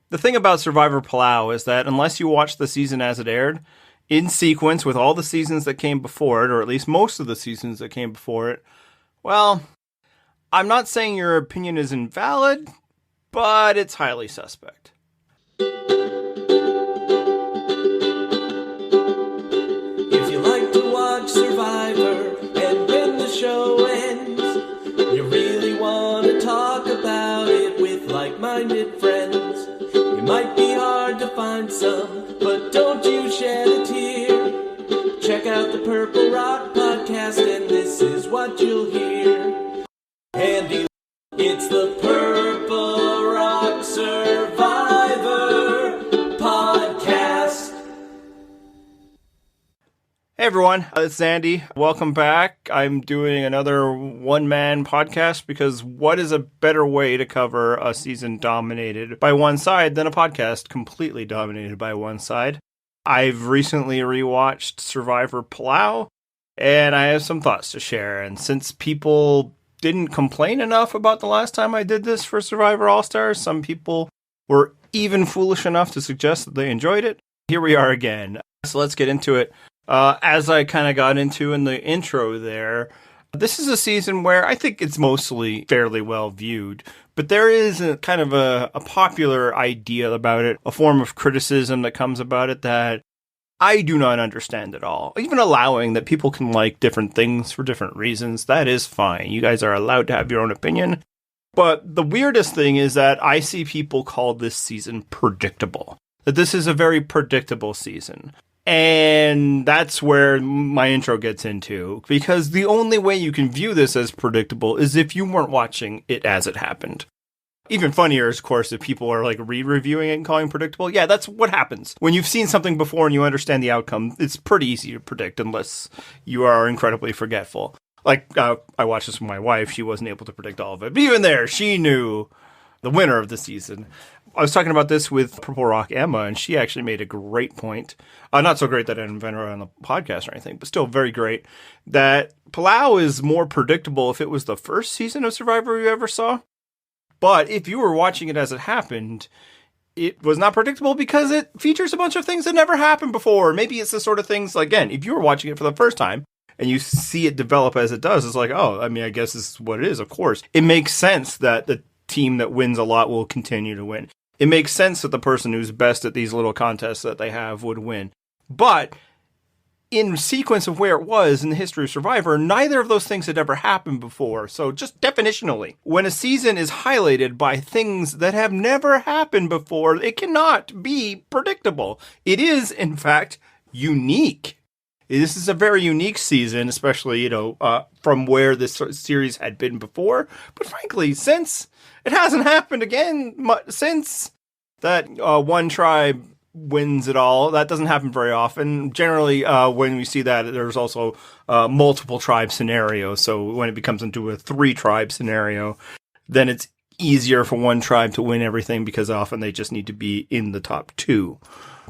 The thing about Survivor Palau is that unless you watch the season as it aired, in sequence with all the seasons that came before it, or at least most of the seasons that came before it, well, I'm not saying your opinion is invalid, but it's highly suspect. If you like to watch Survivor and when the show ends, you really want to talk about it with like-minded friends. It might be hard to find some, but don't you shed a tear. Check out the Purple Rock podcast and this is what you'll hear. Andy, it's the Purple Rock Survivor podcast. Hey everyone, it's Andy. Welcome back. I'm doing another one-man podcast because what is a better way to cover a season dominated by one side than a podcast completely dominated by one side? I've recently rewatched Survivor Palau, and I have some thoughts to share. And since people didn't complain enough about the last time I did this for Survivor All-Stars, some people were even foolish enough to suggest that they enjoyed it. Here we are again. So let's get into it. As I kind of got into in the intro there, this is a season where I think it's mostly fairly well viewed, but there is a kind of a popular idea about it, a form of criticism that comes about it that I do not understand at all. Even allowing that people can like different things for different reasons, that is fine. You guys are allowed to have your own opinion. But the weirdest thing is that I see people call this season predictable. That this is a very predictable season. And that's where my intro gets into, because the only way you can view this as predictable is if you weren't watching it as it happened. Even funnier is, of course, if people are like re-reviewing it and calling it predictable. Yeah, that's what happens. When you've seen something before and you understand the outcome, it's pretty easy to predict unless you are incredibly forgetful. Like, I watched this with my wife. She wasn't able to predict all of it. But even there, she knew the winner of the season. I was talking about this with Purple Rock Emma, and she actually made a great point. Not so great that I invented it on the podcast or anything, but still very great, that Palau is more predictable if it was the first season of Survivor you ever saw. But if you were watching it as it happened, it was not predictable because it features a bunch of things that never happened before. Maybe it's the sort of things, again, if you were watching it for the first time and you see it develop as it does, it's like, oh, I mean, I guess this is what it is, of course. It makes sense that the team that wins a lot will continue to win. It makes sense that the person who's best at these little contests that they have would win. But in sequence of where it was in the history of Survivor, neither of those things had ever happened before. So just definitionally, when a season is highlighted by things that have never happened before, it cannot be predictable. It is, in fact, unique. This is a very unique season, especially, from where this series had been before. But frankly, since it hasn't happened again since that one tribe wins it all. That doesn't happen very often. Generally, when we see that, there's also multiple tribe scenarios. So when it becomes into a 3-tribe scenario, then it's easier for one tribe to win everything because often they just need to be in the top 2.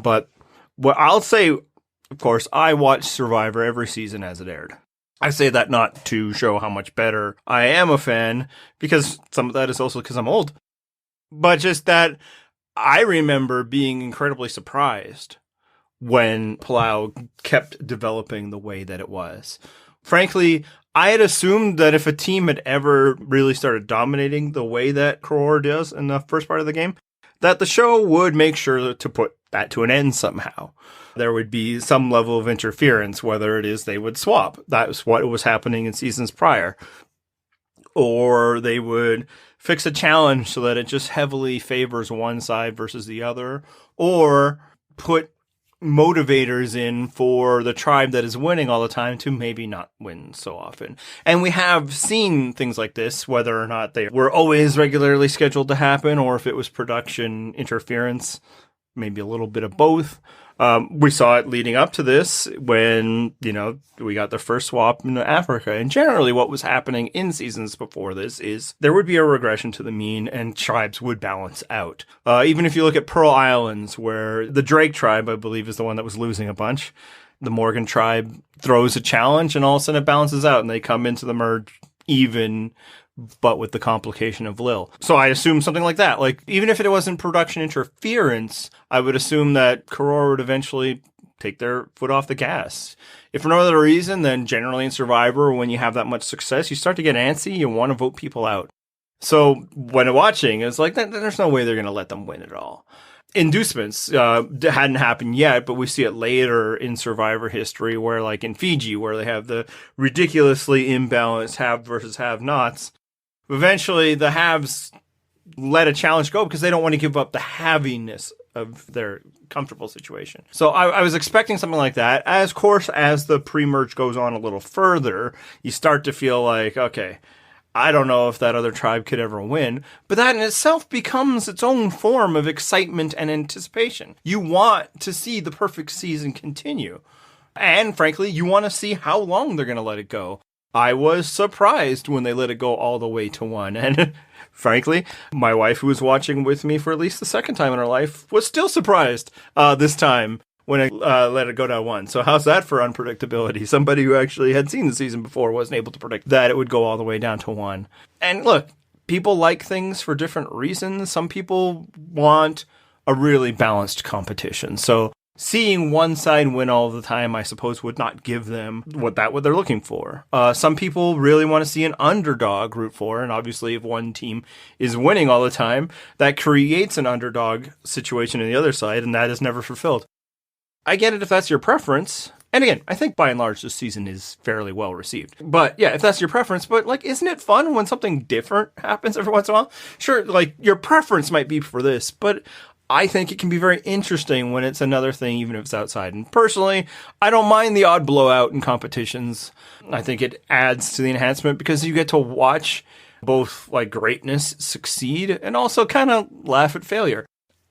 But what I'll say, of course, I watch Survivor every season as it aired. I say that not to show how much better I am a fan, because some of that is also because I'm old, but just that I remember being incredibly surprised when Palau kept developing the way that it was. Frankly, I had assumed that if a team had ever really started dominating the way that Crowar does in the first part of the game, that the show would make sure to put that to an end somehow. There would be some level of interference, whether it is they would swap. That was what was happening in seasons prior. Or they would fix a challenge so that it just heavily favors one side versus the other. Or put motivators in for the tribe that is winning all the time to maybe not win so often. And we have seen things like this, whether or not they were always regularly scheduled to happen, or if it was production interference, maybe a little bit of both. We saw it leading up to this when, we got the first swap in Africa. And generally what was happening in seasons before this is there would be a regression to the mean and tribes would balance out. Even if you look at Pearl Islands, where the Drake tribe, I believe, is the one that was losing a bunch. The Morgan tribe throws a challenge and all of a sudden it balances out and they come into the merge even but with the complication of Lil. So I assume something like that. Like, even if it wasn't production interference, I would assume that Karora would eventually take their foot off the gas. If for no other reason, then generally in Survivor, when you have that much success, you start to get antsy, you want to vote people out. So when watching, it's like, there's no way they're going to let them win at all. Inducements hadn't happened yet, but we see it later in Survivor history, where like in Fiji, where they have the ridiculously imbalanced have versus have-nots. Eventually, the haves let a challenge go because they don't want to give up the haviness of their comfortable situation. So I was expecting something like that. As course, as the pre-merge goes on a little further, you start to feel like, okay, I don't know if that other tribe could ever win, but that in itself becomes its own form of excitement and anticipation. You want to see the perfect season continue. And frankly, you want to see how long they're going to let it go. I was surprised when they let it go all the way to 1. And frankly, my wife, who was watching with me for at least the second time in her life, was still surprised this time when I let it go to 1. So how's that for unpredictability? Somebody who actually had seen the season before wasn't able to predict that it would go all the way down to 1. And look, people like things for different reasons. Some people want a really balanced competition. So seeing one side win all the time, I suppose, would not give them what they're looking for. Some people really want to see an underdog root for, and obviously if one team is winning all the time, that creates an underdog situation on the other side, and that is never fulfilled. I get it if that's your preference. And again, I think by and large this season is fairly well received. But yeah, if that's your preference, but like, isn't it fun when something different happens every once in a while? Sure, like your preference might be for this, but I think it can be very interesting when it's another thing, even if it's outside. And personally, I don't mind the odd blowout in competitions. I think it adds to the enhancement because you get to watch both like greatness succeed and also kind of laugh at failure.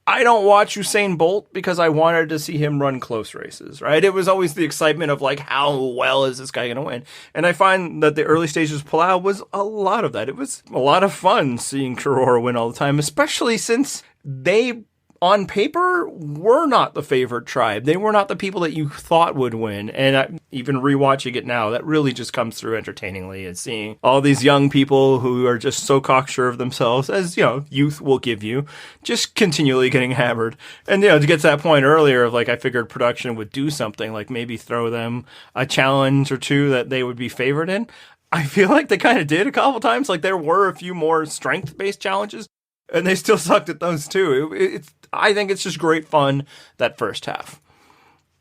I don't watch Usain Bolt because I wanted to see him run close races, right? It was always the excitement of like, how well is this guy going to win? And I find that the early stages of Palau was a lot of that. It was a lot of fun seeing Karora win all the time, especially since they, on paper, were not the favored tribe. They were not the people that you thought would win. And even rewatching it now, that really just comes through entertainingly, and seeing all these young people who are just so cocksure of themselves, as, you know, youth will give you, just continually getting hammered. And, you know, to get to that point earlier of like, I figured production would do something, like maybe throw them a challenge or two that they would be favored in. I feel like they kind of did a couple times. Like there were a few more strength-based challenges, and they still sucked at those too. I think it's just great fun, that first half.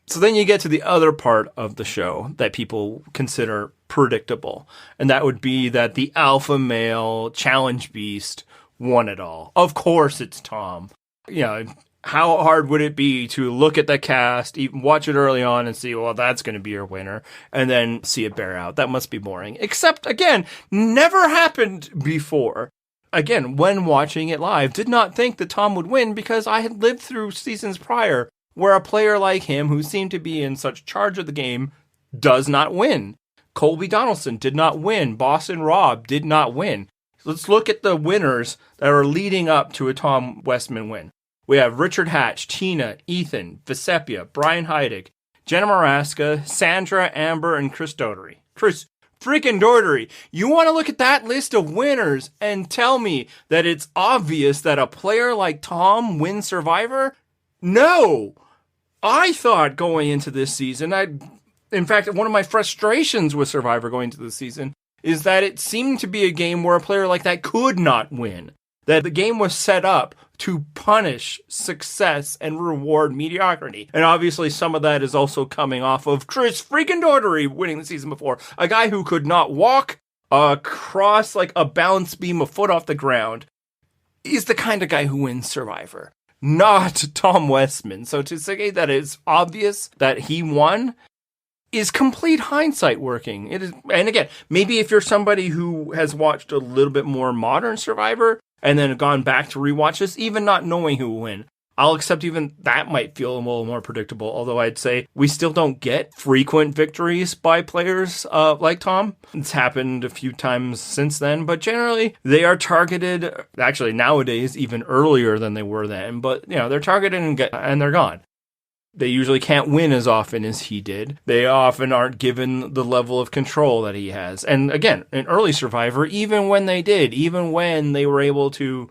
So then you get to the other part of the show that people consider predictable. And that would be that the alpha male challenge beast won it all. Of course it's Tom. You know, how hard would it be to look at the cast, even watch it early on and see, well, that's going to be your winner, and then see it bear out? That must be boring. Except, again, never happened before. Again, when watching it live, did not think that Tom would win because I had lived through seasons prior where a player like him, who seemed to be in such charge of the game, does not win. Colby Donaldson did not win. Boston Rob did not win. Let's look at the winners that are leading up to a Tom Westman win. We have Richard Hatch, Tina, Ethan, Vesepia, Brian Heidig, Jenna Maraska, Sandra, Amber, and Chris Doherty. Chris freaking Doherty. You want to look at that list of winners and tell me that it's obvious that a player like Tom wins Survivor? No! I thought going into this season, in fact, one of my frustrations with Survivor going into this season is that it seemed to be a game where a player like that could not win. That the game was set up to punish success and reward mediocrity. And obviously some of that is also coming off of Chris freaking Doherty winning the season before. A guy who could not walk across like a balance beam a foot off the ground is the kind of guy who wins Survivor. Not Tom Westman. So to say that it's obvious that he won is complete hindsight working. It is, and again, maybe if you're somebody who has watched a little bit more modern Survivor and then gone back to rewatch this, even not knowing who will win, I'll accept even that might feel a little more predictable. Although I'd say we still don't get frequent victories by players like Tom. It's happened a few times since then, but generally they are targeted, actually nowadays even earlier than they were then, but you know, they're targeted and they're gone. They usually can't win as often as he did. They often aren't given the level of control that he has. And again, an early Survivor, even when they did, even when they were able to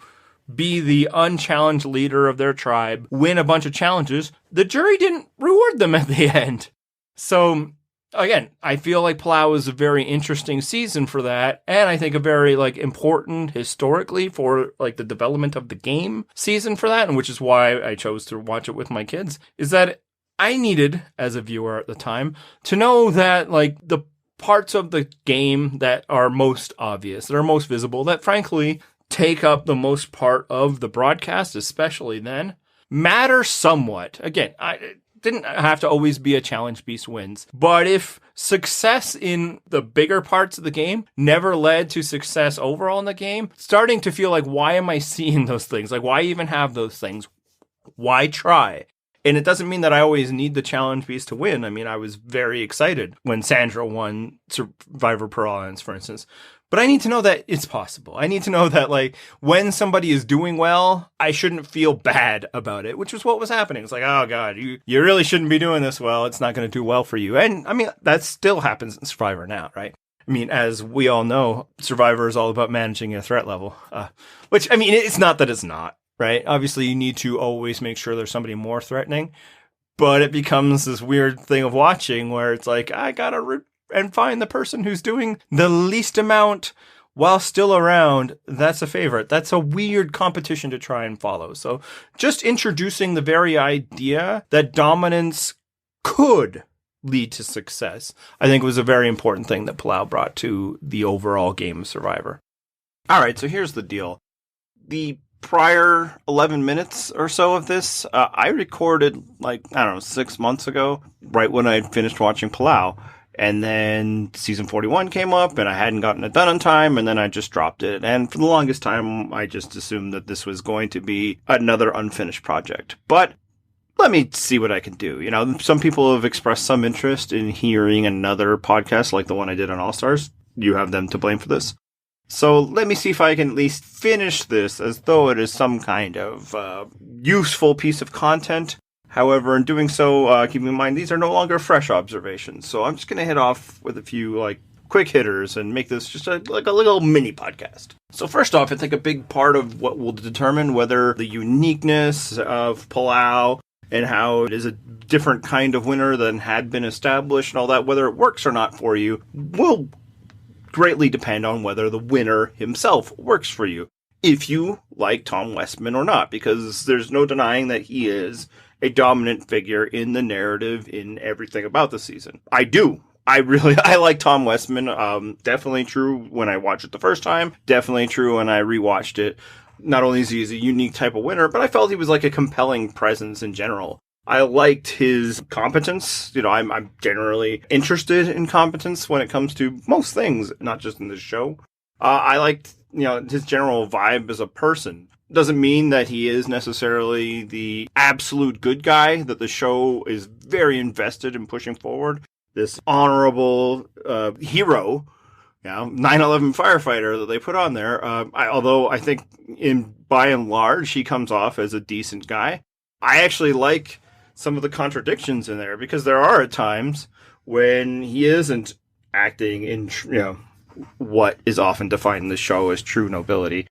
be the unchallenged leader of their tribe, win a bunch of challenges, the jury didn't reward them at the end. So again, I feel like Palau is a very interesting season for that, and I think a very important historically for the development of the game season for that, and which is why I chose to watch it with my kids, is that I needed, as a viewer at the time, to know that the parts of the game that are most obvious, that are most visible, that frankly take up the most part of the broadcast, especially then, matter somewhat. Again, I didn't have to always be a challenge beast wins, but if success in the bigger parts of the game never led to success overall in the game, starting to feel like, why am I seeing those things? Why even have those things? Why try? And it doesn't mean that I always need the challenge beast to win. I mean, I was very excited when Sandra won Survivor Pearl Islands, for instance. But I need to know that it's possible. I need to know that, when somebody is doing well, I shouldn't feel bad about it, which was what was happening. It's oh, God, you really shouldn't be doing this well. It's not going to do well for you. And, I mean, that still happens in Survivor now, right? I mean, as we all know, Survivor is all about managing a threat level, which, I mean, it's not that it's not, right? Obviously, you need to always make sure there's somebody more threatening. But it becomes this weird thing of watching where it's I got to and find the person who's doing the least amount while still around. That's a favorite. That's a weird competition to try and follow. So just introducing the very idea that dominance could lead to success, I think was a very important thing that Palau brought to the overall game of Survivor. All right, so here's the deal. The prior 11 minutes or so of this, I recorded 6 months ago, right when I finished watching Palau. And then season 41 came up and I hadn't gotten it done on time, and then I just dropped it. And for the longest time, I just assumed that this was going to be another unfinished project. But let me see what I can do. You know, some people have expressed some interest in hearing another podcast like the one I did on All Stars. You have them to blame for this. So let me see if I can at least finish this as though it is some kind of useful piece of content. However, in doing so, keeping in mind, these are no longer fresh observations. So I'm just going to hit off with a few quick hitters and make this just a little mini podcast. So first off, I think a big part of what will determine whether the uniqueness of Palau and how it is a different kind of winner than had been established and all that, whether it works or not for you, will greatly depend on whether the winner himself works for you. If you like Tom Westman or not, because there's no denying that he is a dominant figure in the narrative in everything about the season. I do. I like Tom Westman. Definitely true when I watched it the first time. Definitely true when I rewatched it. Not only is he a unique type of winner, but I felt he was a compelling presence in general. I liked his competence. You know, I'm generally interested in competence when it comes to most things, not just in this show. I liked, his general vibe as a person. Doesn't mean that he is necessarily the absolute good guy that the show is very invested in pushing forward. This honorable hero, 9/11 firefighter that they put on there. Although I think by and large, he comes off as a decent guy. I actually like some of the contradictions in there because there are at times when he isn't acting in, what is often defined in the show as true nobility.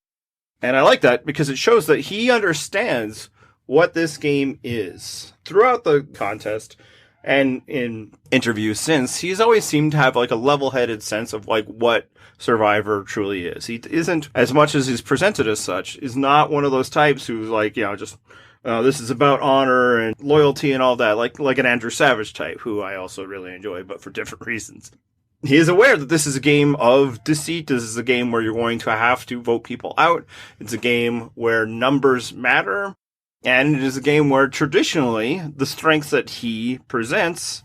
And I like that because it shows that he understands what this game is. Throughout the contest and in interviews since, he's always seemed to have a level-headed sense of what Survivor truly is. He isn't, as much as he's presented as such, is not one of those types who's this is about honor and loyalty and all that, like an Andrew Savage type, who I also really enjoy, but for different reasons. He is aware that this is a game of deceit. This is a game where you're going to have to vote people out. It's a game where numbers matter. And it is a game where traditionally the strengths that he presents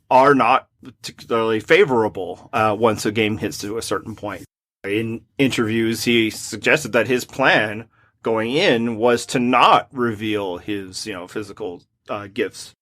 are not particularly favorable once a game hits to a certain point. In interviews, he suggested that his plan going in was to not reveal his, physical gifts.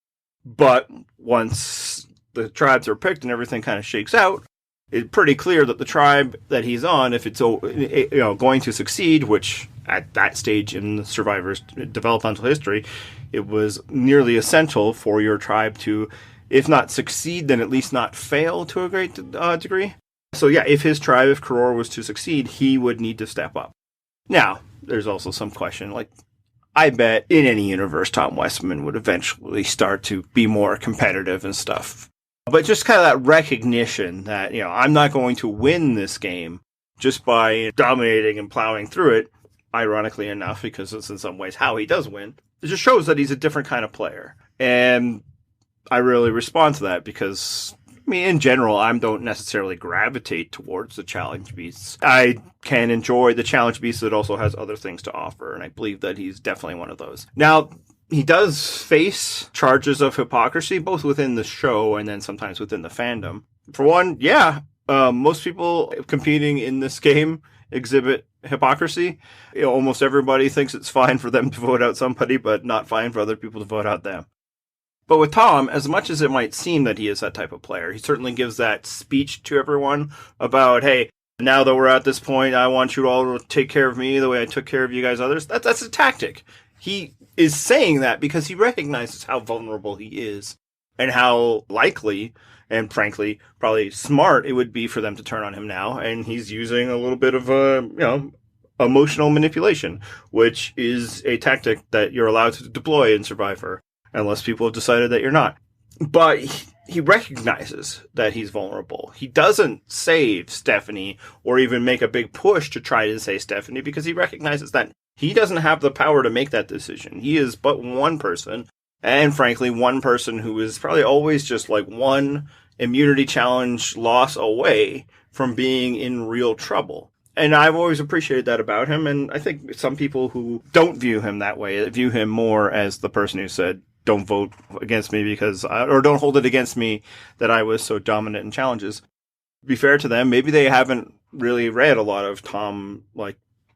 But once the tribes are picked and everything kind of shakes out, It's pretty clear that the tribe that he's on, if it's going to succeed, which at that stage in the Survivor's developmental history, it was nearly essential for your tribe to, if not succeed, then at least not fail to a great degree. So yeah, if his tribe, if Koror was to succeed, he would need to step up. Now, there's also some question, like, I bet in any universe, Tom Westman would eventually start to be more competitive and stuff. But just kind of that recognition that, I'm not going to win this game just by dominating and plowing through it, ironically enough, because it's in some ways how he does win. It just shows that he's a different kind of player. And I really respond to that because, in general, I don't necessarily gravitate towards the challenge beasts. I can enjoy the challenge beast that also has other things to offer, and I believe that he's definitely one of those. Now, he does face charges of hypocrisy, both within the show and then sometimes within the fandom. For one, most people competing in this game exhibit hypocrisy. Almost everybody thinks it's fine for them to vote out somebody, but not fine for other people to vote out them. But with Tom, as much as it might seem that he is that type of player, he certainly gives that speech to everyone about, hey, now that we're at this point, I want you all to take care of me the way I took care of you guys others. That's a tactic. He is saying that because he recognizes how vulnerable he is and how likely and frankly probably smart it would be for them to turn on him now. And he's using a little bit of emotional manipulation, which is a tactic that you're allowed to deploy in Survivor, unless people have decided that you're not. But he recognizes that he's vulnerable. He doesn't save Stephanie or even make a big push to try to save Stephanie because he recognizes that he doesn't have the power to make that decision. He is but one person, and frankly, one person who is probably always just like one immunity challenge loss away from being in real trouble. And I've always appreciated that about him, and I think some people who don't view him that way view him more as the person who said, don't vote against me or don't hold it against me that I was so dominant in challenges. To be fair to them, maybe they haven't really read a lot of Tom,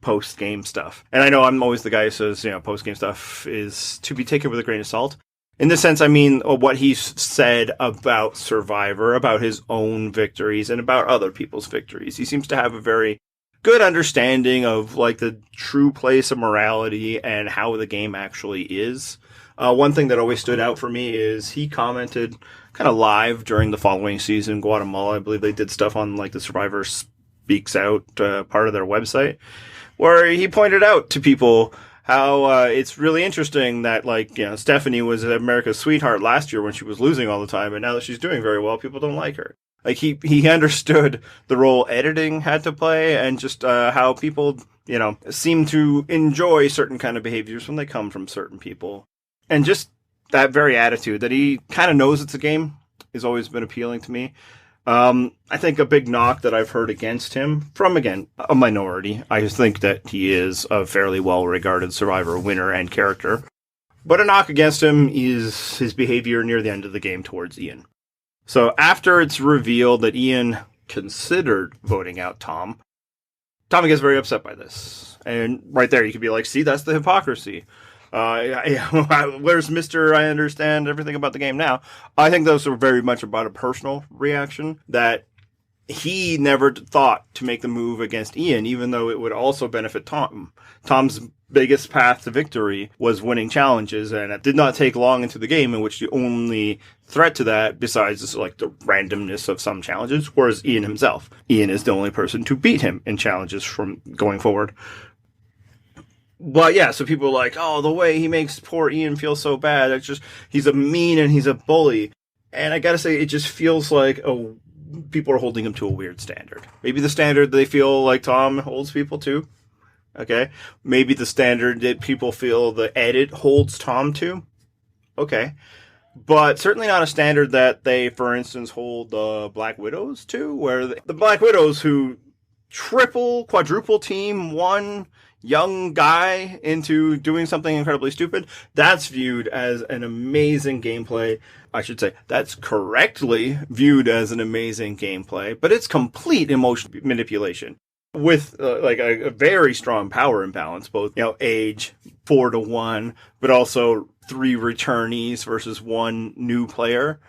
post-game stuff. And I know I'm always the guy who says, post-game stuff is to be taken with a grain of salt. In this sense, I mean what he's said about Survivor, about his own victories, and about other people's victories. He seems to have a very good understanding of, the true place of morality and how the game actually is. One thing that always stood out for me is he commented kind of live during the following season, Guatemala. I believe they did stuff on, the Survivor Speaks Out part of their website, where he pointed out to people how it's really interesting that, Stephanie was America's sweetheart last year when she was losing all the time, and now that she's doing very well, people don't like her. He understood the role editing had to play and just how people, seem to enjoy certain kind of behaviors when they come from certain people. And just that very attitude that he kind of knows it's a game has always been appealing to me. I think a big knock that I've heard against him from, again, a minority. I think that he is a fairly well-regarded Survivor winner and character. But a knock against him is his behavior near the end of the game towards Ian. So after it's revealed that Ian considered voting out Tom gets very upset by this. And right there, you could be like, see, that's the hypocrisy. Where's Mr. I understand everything about the game now? I think those are very much about a personal reaction that he never thought to make the move against Ian, even though it would also benefit Tom. Tom's biggest path to victory was winning challenges, and it did not take long into the game in which the only threat to that, besides the randomness of some challenges, was Ian himself. Ian is the only person to beat him in challenges from going forward. But yeah, so people are like, oh, the way he makes poor Ian feel so bad. It's just, he's a mean and he's a bully. And I gotta say, it just feels like people are holding him to a weird standard. Maybe the standard they feel like Tom holds people to. Okay. Maybe the standard that people feel the edit holds Tom to. Okay. But certainly not a standard that they, for instance, hold the Black Widows to, where the Black Widows who quadruple team one young guy into doing something incredibly stupid, that's viewed as an amazing gameplay. I should say that's correctly viewed as an amazing gameplay, but it's complete emotion manipulation with a very strong power imbalance, both, age 4-1, but also 3 returnees versus 1 new player.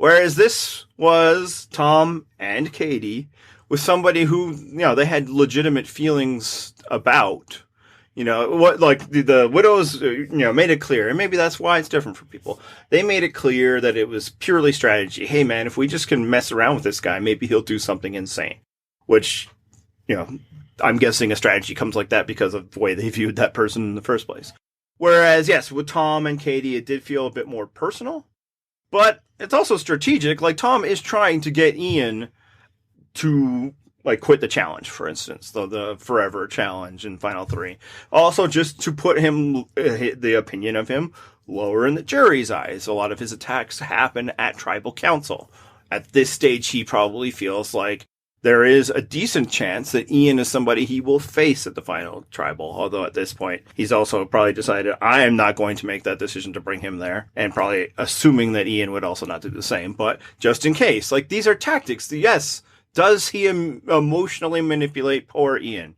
Whereas this was Tom and Katie with somebody who, they had legitimate feelings about. What, like the widows, made it clear, and maybe that's why it's different for people. They made it clear that it was purely strategy. Hey, man, if we just can mess around with this guy, maybe he'll do something insane. Which, I'm guessing a strategy comes like that because of the way they viewed that person in the first place. Whereas, yes, with Tom and Katie, it did feel a bit more personal, but it's also strategic. Like, Tom is trying to get Ian to quit the challenge, for instance, the forever challenge in Final 3. Also, just to put him, the opinion of him, lower in the jury's eyes. A lot of his attacks happen at tribal council. At this stage, he probably feels like there is a decent chance that Ian is somebody he will face at the final tribal. Although at this point, he's also probably decided, I am not going to make that decision to bring him there. And probably assuming that Ian would also not do the same. But just in case, these are tactics. Yes. Does he emotionally manipulate poor Ian?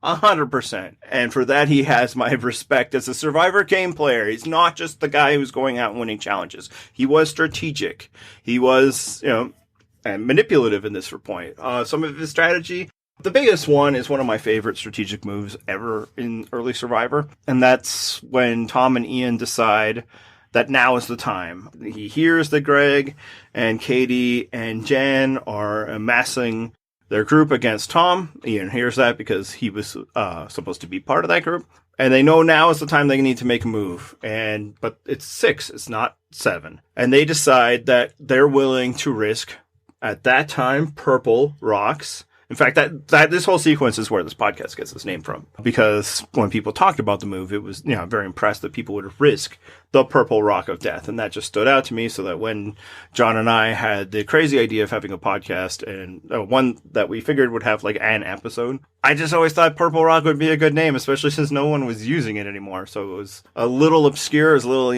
100%. And for that, he has my respect as a Survivor game player. He's not just the guy who's going out and winning challenges. He was strategic. He was, and manipulative in this point. Some of his strategy, the biggest one is one of my favorite strategic moves ever in early Survivor. And that's when Tom and Ian decide that now is the time. He hears that Greg and Katie and Jen are amassing their group against Tom. Ian hears that because he was supposed to be part of that group. And they know now is the time they need to make a move. But it's 6, it's not 7. And they decide that they're willing to risk, at that time, purple rocks. In fact, that this whole sequence is where this podcast gets its name from. Because when people talked about the move, it was, I'm very impressed that people would risk the purple rock of death. And that just stood out to me, so that when John and I had the crazy idea of having a podcast, and one that we figured would have an episode, I just always thought purple rock would be a good name, especially since no one was using it anymore. So it was a little obscure, it was a little,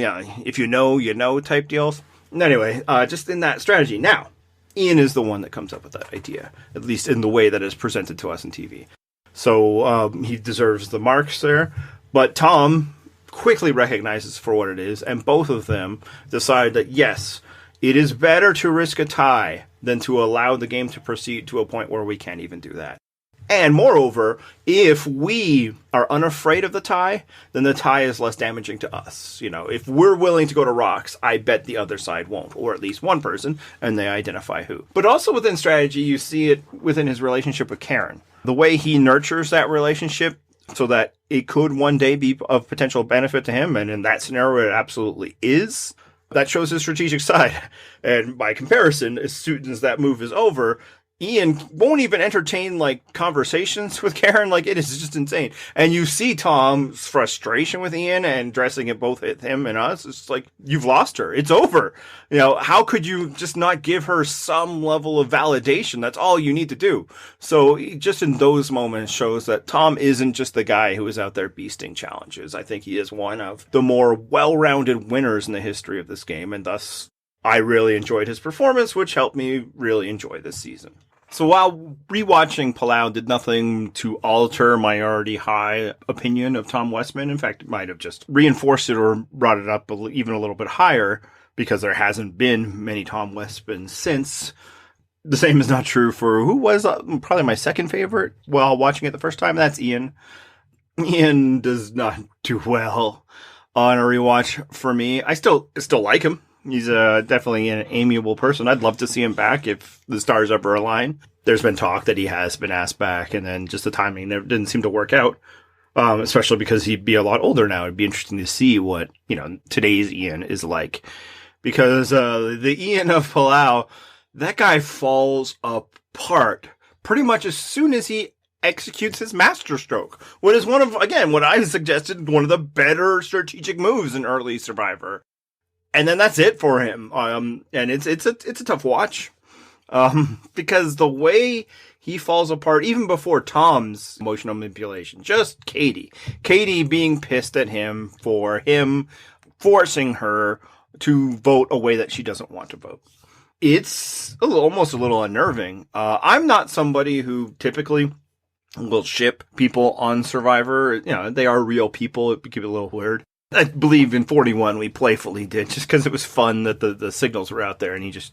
if you know type deals. Anyway, just in that strategy. Now, Ian is the one that comes up with that idea, at least in the way that is presented to us in TV. So he deserves the marks there. But Tom quickly recognizes for what it is, and both of them decide that, yes, it is better to risk a tie than to allow the game to proceed to a point where we can't even do that. And moreover, if we are unafraid of the tie, then the tie is less damaging to us. If we're willing to go to rocks, I bet the other side won't, or at least one person, and they identify who. But also within strategy, you see it within his relationship with Karen. The way he nurtures that relationship so that it could one day be of potential benefit to him, and in that scenario it absolutely is. That shows his strategic side. And by comparison, as soon as that move is over, Ian won't even entertain conversations with Karen. It is just insane. And you see Tom's frustration with Ian and addressing it both at him and us. It's you've lost her. It's over. How could you just not give her some level of validation? That's all you need to do. So just in those moments shows that Tom isn't just the guy who is out there beasting challenges. I think he is one of the more well-rounded winners in the history of this game. And thus, I really enjoyed his performance, which helped me really enjoy this season. So while rewatching Palau did nothing to alter my already high opinion of Tom Westman, in fact, it might have just reinforced it or brought it up even a little bit higher, because there hasn't been many Tom Westmans since. The same is not true for who was probably my second favorite while watching it the first time. That's Ian. Ian does not do well on a rewatch for me. I still like him. He's definitely an amiable person. I'd love to see him back if the stars ever align. There's been talk that he has been asked back, and then just the timing didn't seem to work out, especially because he'd be a lot older now. It'd be interesting to see what today's Ian is like. Because the Ian of Palau, that guy falls apart pretty much as soon as he executes his masterstroke. What is what I suggested, one of the better strategic moves in early Survivor. And then that's it for him. And it's a tough watch. Because the way he falls apart, even before Tom's emotional manipulation, just Katie being pissed at him for him forcing her to vote a way that she doesn't want to vote. It's almost a little unnerving. I'm not somebody who typically will ship people on Survivor. They are real people. It became a little weird. I believe in 41 we playfully did, just because it was fun that the signals were out there, and he just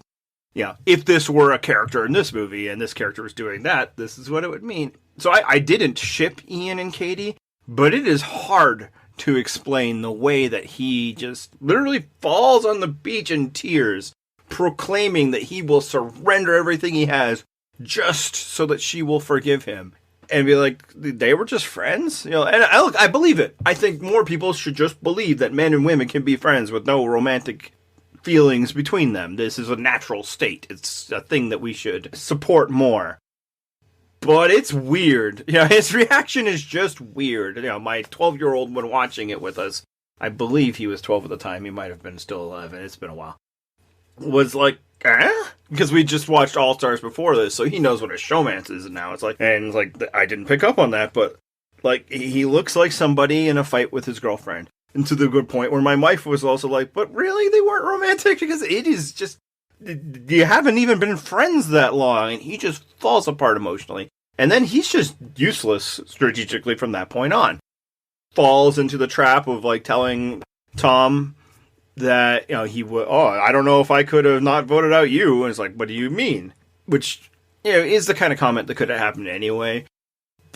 Yeah, if this were a character in this movie and this character was doing that, this is what it would mean. So I didn't ship Ian and Katie, but it is hard to explain the way that he just literally falls on the beach in tears, proclaiming that he will surrender everything he has just so that she will forgive him. And be like, they were just friends? And I believe it. I think more people should just believe that men and women can be friends with no romantic feelings between them. This is a natural state. It's a thing that we should support more. But it's weird. His reaction is just weird. My 12-year-old, when watching it with us, I believe he was 12 at the time. He might have been still 11. It's been a while. Was like, because we just watched All Stars before this, so he knows what a showmance is now. It's like, I didn't pick up on that, but like, he looks like somebody in a fight with his girlfriend. And to the good point where my wife was also like, but really, they weren't romantic? Because it is just, you haven't even been friends that long, and he just falls apart emotionally. And then he's just useless strategically from that point on. Falls into the trap of like telling Tom that, he would, I don't know if I could have not voted out you. And it's like, what do you mean? Which, is the kind of comment that could have happened anyway.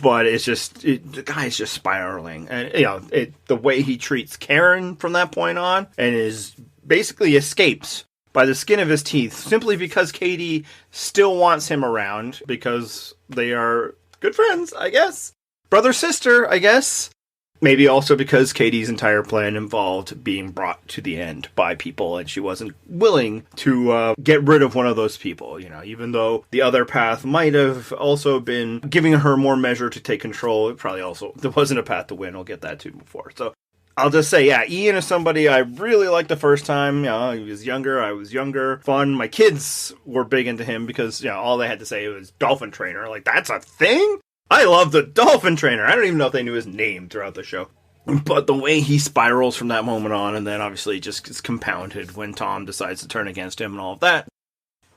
But it's just, the guy's just spiraling. And, the way he treats Karen from that point on, and is basically escapes by the skin of his teeth, simply because Katie still wants him around, because they are good friends, I guess. Brother-sister, I guess. Maybe also because Katie's entire plan involved being brought to the end by people, and she wasn't willing to get rid of one of those people, even though the other path might have also been giving her more measure to take control. It probably also, there wasn't a path to win. I'll get that too before. So I'll just say, Ian is somebody I really liked the first time. He was younger, I was younger. Fun. My kids were big into him because, all they had to say was dolphin trainer. Like, that's a thing? I love the dolphin trainer. I don't even know if they knew his name throughout the show. But the way he spirals from that moment on, and then obviously just gets compounded when Tom decides to turn against him and all of that.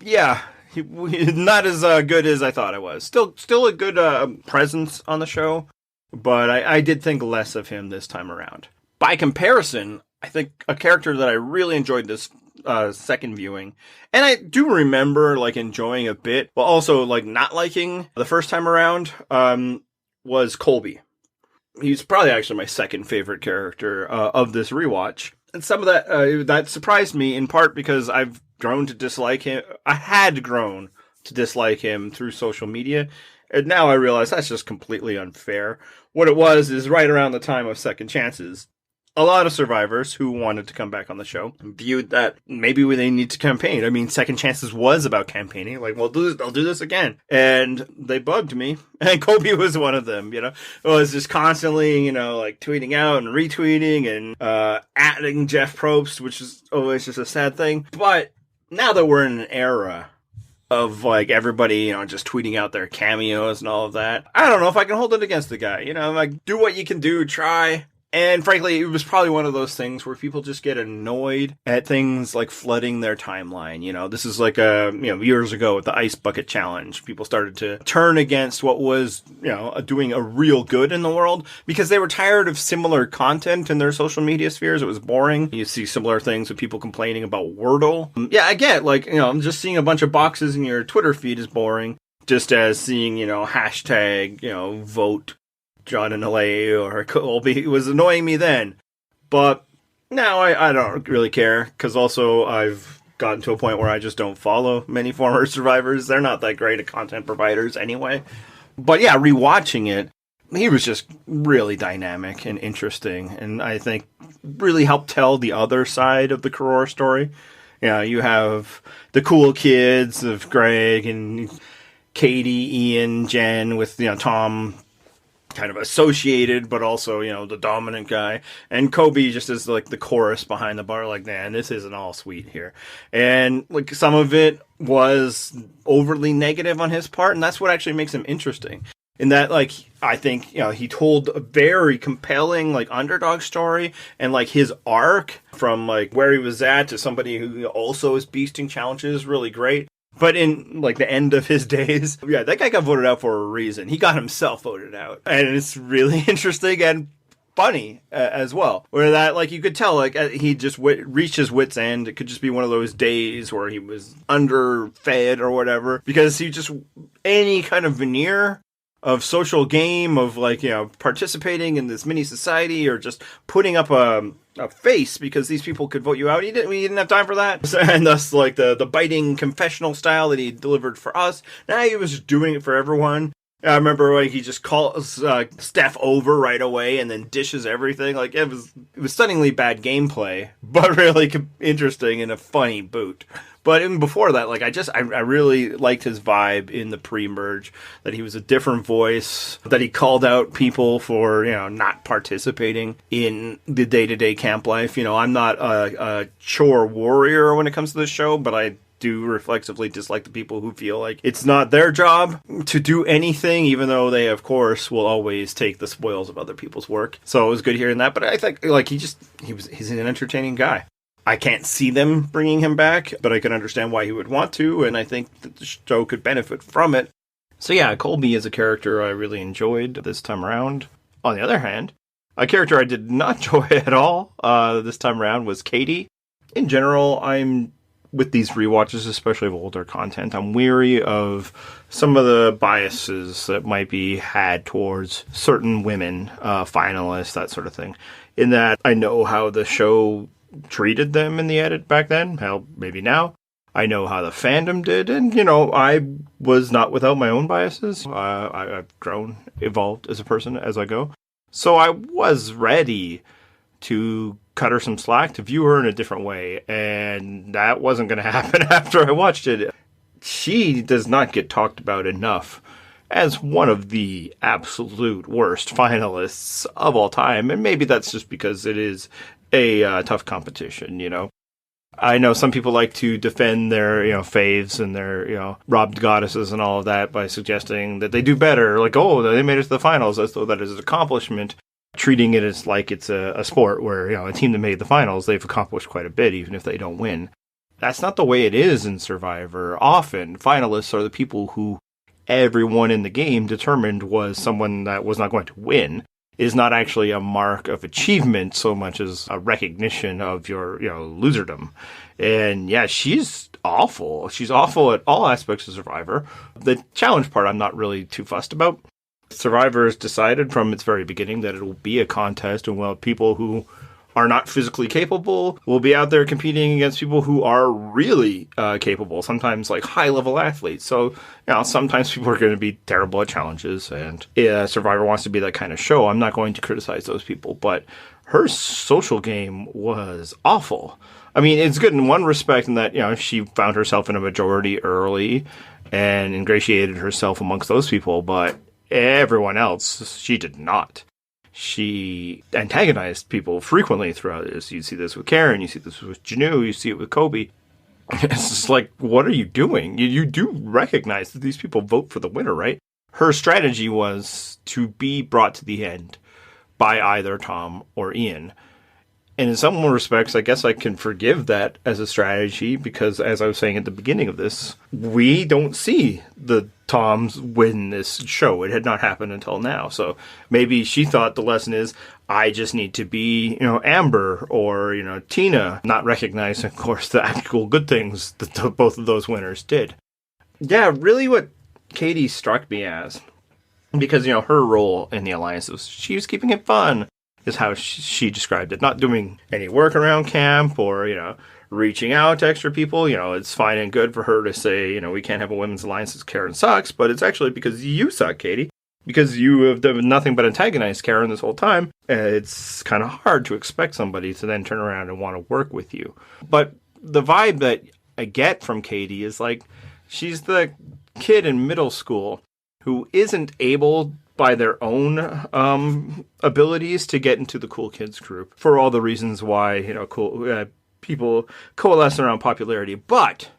Yeah, he not as good as I thought it was. Still a good presence on the show, but I did think less of him this time around. By comparison, I think a character that I really enjoyed this second viewing, and I do remember like enjoying a bit, but also like not liking the first time around, was Colby. He's probably actually my second favorite character of this rewatch, and some of that surprised me in part because I've grown to dislike him. I had grown to dislike him through social media, and now I realize that's just completely unfair. What it was is right around the time of Second Chances, a lot of survivors who wanted to come back on the show viewed that maybe they need to campaign. I mean, Second Chances was about campaigning. Like, well, I'll do this again. And they bugged me. And Colby was one of them, It was just constantly, like tweeting out and retweeting and adding Jeff Probst, which is always just a sad thing. But now that we're in an era of like everybody, just tweeting out their cameos and all of that, I don't know if I can hold it against the guy. Like, do what you can do, try. And frankly, it was probably one of those things where people just get annoyed at things like flooding their timeline. This is like years ago with the Ice Bucket Challenge. People started to turn against what was, doing a real good in the world because they were tired of similar content in their social media spheres. It was boring. You see similar things with people complaining about Wordle. I get just seeing a bunch of boxes in your Twitter feed is boring. Just as seeing, hashtag, vote John in LA or Colby. It was annoying me then. But now I don't really care, because also I've gotten to a point where I just don't follow many former survivors. They're not that great at content providers anyway. But rewatching it, he was just really dynamic and interesting, and I think really helped tell the other side of the Karor story. You have the cool kids of Greg and Katie, Ian, Jen, with Tom kind of associated, but also, the dominant guy. And Colby just is like the chorus behind the bar, like, man, this isn't all sweet here. And like some of it was overly negative on his part, and that's what actually makes him interesting. In that, like, I think, he told a very compelling, like, underdog story, and, like, his arc from, like, where he was at to somebody who also is beasting challenges is really great. But in, like, the end of his days, that guy got voted out for a reason. He got himself voted out. And it's really interesting. And funny as well. Where that, like, you could tell, like, he just reached his wit's end. It could just be one of those days where he was underfed or whatever, because he just, any kind of veneer of social game, of, like, you know, participating in this mini society, or just putting up a face because these people could vote you out. He didn't have time for that. And thus, like, the biting confessional style that he delivered for us. Now he was just doing it for everyone. I remember, like, he just calls Steph over right away and then dishes everything. Like, it was stunningly bad gameplay, but really interesting and a funny boot. But even before that, like, I really liked his vibe in the pre-merge, that he was a different voice, that he called out people for, you know, not participating in the day-to-day camp life. You know, I'm not a chore warrior when it comes to this show, but I do reflexively dislike the people who feel like it's not their job to do anything, even though they, of course, will always take the spoils of other people's work. So it was good hearing that, but I think, like, he's an entertaining guy. I can't see them bringing him back, but I can understand why he would want to, and I think that the show could benefit from it. So yeah, Colby is a character I really enjoyed this time around. On the other hand, a character I did not enjoy at all this time around was Katie. In general, I'm with these rewatches, especially of older content, I'm weary of some of the biases that might be had towards certain women, finalists, that sort of thing. In that, I know how the show treated them in the edit back then. Hell, maybe now. I know how the fandom did, and, you know, I was not without my own biases. I've grown, evolved as a person as I go. So I was ready to cut her some slack, to view her in a different way, and that wasn't going to happen after I watched it. She does not get talked about enough as one of the absolute worst finalists of all time, and maybe that's just because it is a tough competition, you know. I know some people like to defend their, you know, faves and their, you know, robbed goddesses and all of that by suggesting that they do better, like, oh, they made it to the finals, as though that is an accomplishment, treating it as like it's a sport where, you know, a team that made the finals, they've accomplished quite a bit, even if they don't win. That's not the way it is in Survivor. Often, finalists are the people who everyone in the game determined was someone that was not going to win. It is not actually a mark of achievement so much as a recognition of your, you know, loserdom. And yeah, she's awful. She's awful at all aspects of Survivor. The challenge part I'm not really too fussed about. Survivor has decided from its very beginning that it will be a contest, and, well, people who are not physically capable will be out there competing against people who are really capable, sometimes like high-level athletes. So, you know, sometimes people are going to be terrible at challenges, and Survivor wants to be that kind of show. I'm not going to criticize those people, but her social game was awful. I mean, it's good in one respect in that, you know, she found herself in a majority early and ingratiated herself amongst those people, but everyone else, she did not. She antagonized people frequently throughout this. You see this with Karen, you see this with Janu, you see it with Colby. It's just like, what are you doing? You do recognize that these people vote for the winner, right? Her strategy was to be brought to the end by either Tom or Ian. And in some respects, I guess I can forgive that as a strategy because, as I was saying at the beginning of this, we don't see the Toms win this show. It had not happened until now. So maybe she thought the lesson is, I just need to be, you know, Amber or, you know, Tina, not recognizing, of course, the actual good things that both of those winners did. Yeah, really what Katie struck me as, because, you know, her role in the Alliance was she was keeping it fun, is how she described it. Not doing any work around camp or, you know, reaching out to extra people. You know, it's fine and good for her to say, you know, we can't have a women's alliance because Karen sucks, but it's actually because you suck, Katie. Because you have done nothing but antagonize Karen this whole time. It's kind of hard to expect somebody to then turn around and want to work with you. But the vibe that I get from Katie is like, she's the kid in middle school who isn't able by their own abilities to get into the cool kids group for all the reasons why, you know, cool people coalesce around popularity. But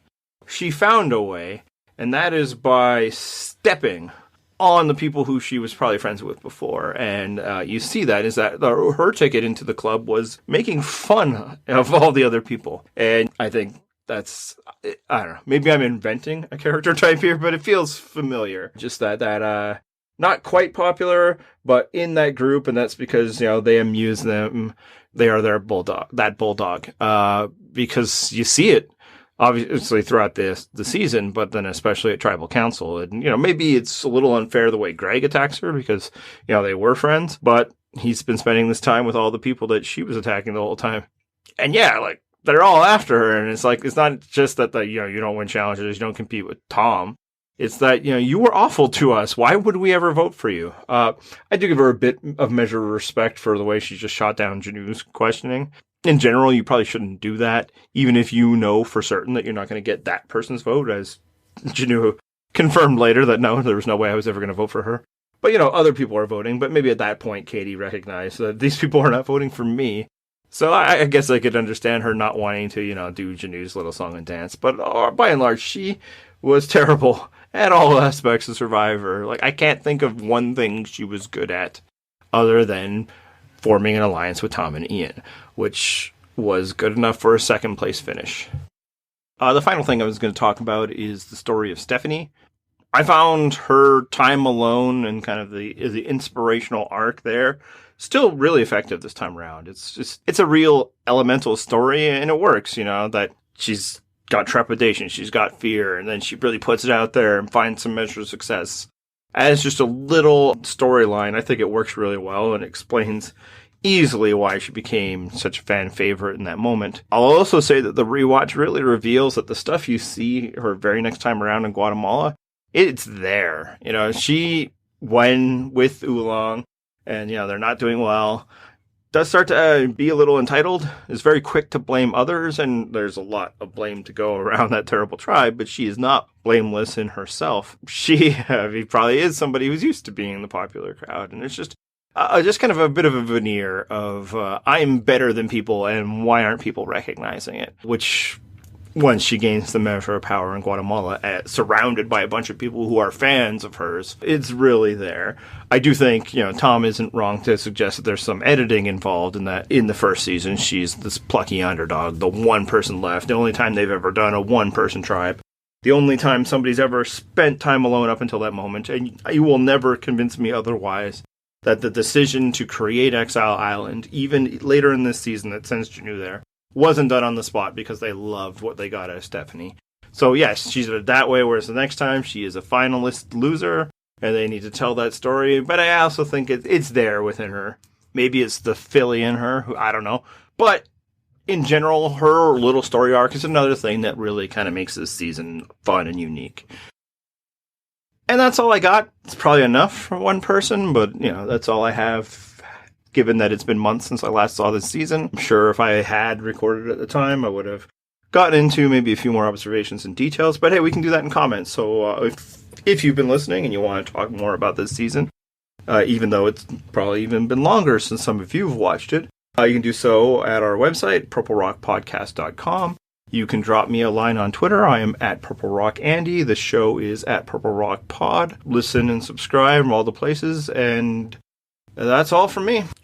she found a way, and that is by stepping on the people who she was probably friends with before. And you see that is that her ticket into the club was making fun of all the other people. And I think that's, I don't know, maybe I'm inventing a character type here, but it feels familiar. Just that not quite popular, but in that group, and that's because, they amuse them. They are their bulldog, because you see it obviously throughout the season, but then especially at Tribal Council. And, maybe it's a little unfair the way Greg attacks her because, they were friends, but he's been spending this time with all the people that she was attacking the whole time. And yeah, like, they're all after her. And it's like, it's not just that, you don't win challenges, you don't compete with Tom. It's that, you were awful to us. Why would we ever vote for you? I do give her a bit of measure of respect for the way she just shot down Janu's questioning. In general, you probably shouldn't do that, even if you know for certain that you're not going to get that person's vote, as Janu confirmed later that no, there was no way I was ever going to vote for her. But, other people are voting, but maybe at that point, Katie recognized that these people are not voting for me. So I guess I could understand her not wanting to, do Janu's little song and dance. But by and large, she was terrible at all aspects of Survivor. Like, I can't think of one thing she was good at other than forming an alliance with Tom and Ian, which was good enough for a second place finish. The final thing I was going to talk about is the story of Stephanie. I found her time alone and kind of the inspirational arc there still really effective this time around. It's a real elemental story, and it works, that she's got trepidation, she's got fear, and then she really puts it out there and finds some measure of success. As just a little storyline, I think it works really well and explains easily why she became such a fan favorite in that moment. I'll also say that the rewatch really reveals that the stuff you see her very next time around in Guatemala, it's there. She, when with Oolong, and, they're not doing well, does start to be a little entitled, is very quick to blame others, and there's a lot of blame to go around that terrible tribe, but she is not blameless in herself. She probably is somebody who's used to being in the popular crowd, and it's just kind of a bit of a veneer of I'm better than people, and why aren't people recognizing it? Which, once she gains the measure of power in Guatemala, surrounded by a bunch of people who are fans of hers, it's really there. I do think, Tom isn't wrong to suggest that there's some editing involved in that. In the first season, she's this plucky underdog, the one person left, the only time they've ever done a one-person tribe, the only time somebody's ever spent time alone up until that moment, and you will never convince me otherwise that the decision to create Exile Island, even later in this season that sends Janu there, wasn't done on the spot because they loved what they got out of Stephanie. So yes, she's that way, whereas the next time she is a finalist loser, and they need to tell that story. But I also think it's there within her. Maybe it's the filly in her, who I don't know. But in general, her little story arc is another thing that really kind of makes this season fun and unique. And that's all I got. It's probably enough for one person, but, that's all I have, given that it's been months since I last saw this season. I'm sure if I had recorded at the time, I would have gotten into maybe a few more observations and details. But hey, we can do that in comments. So if you've been listening and you want to talk more about this season, even though it's probably even been longer since some of you have watched it, you can do so at our website, purplerockpodcast.com. You can drop me a line on Twitter. I am at PurpleRockAndy. The show is at PurpleRockPod. Listen and subscribe from all the places. And that's all from me.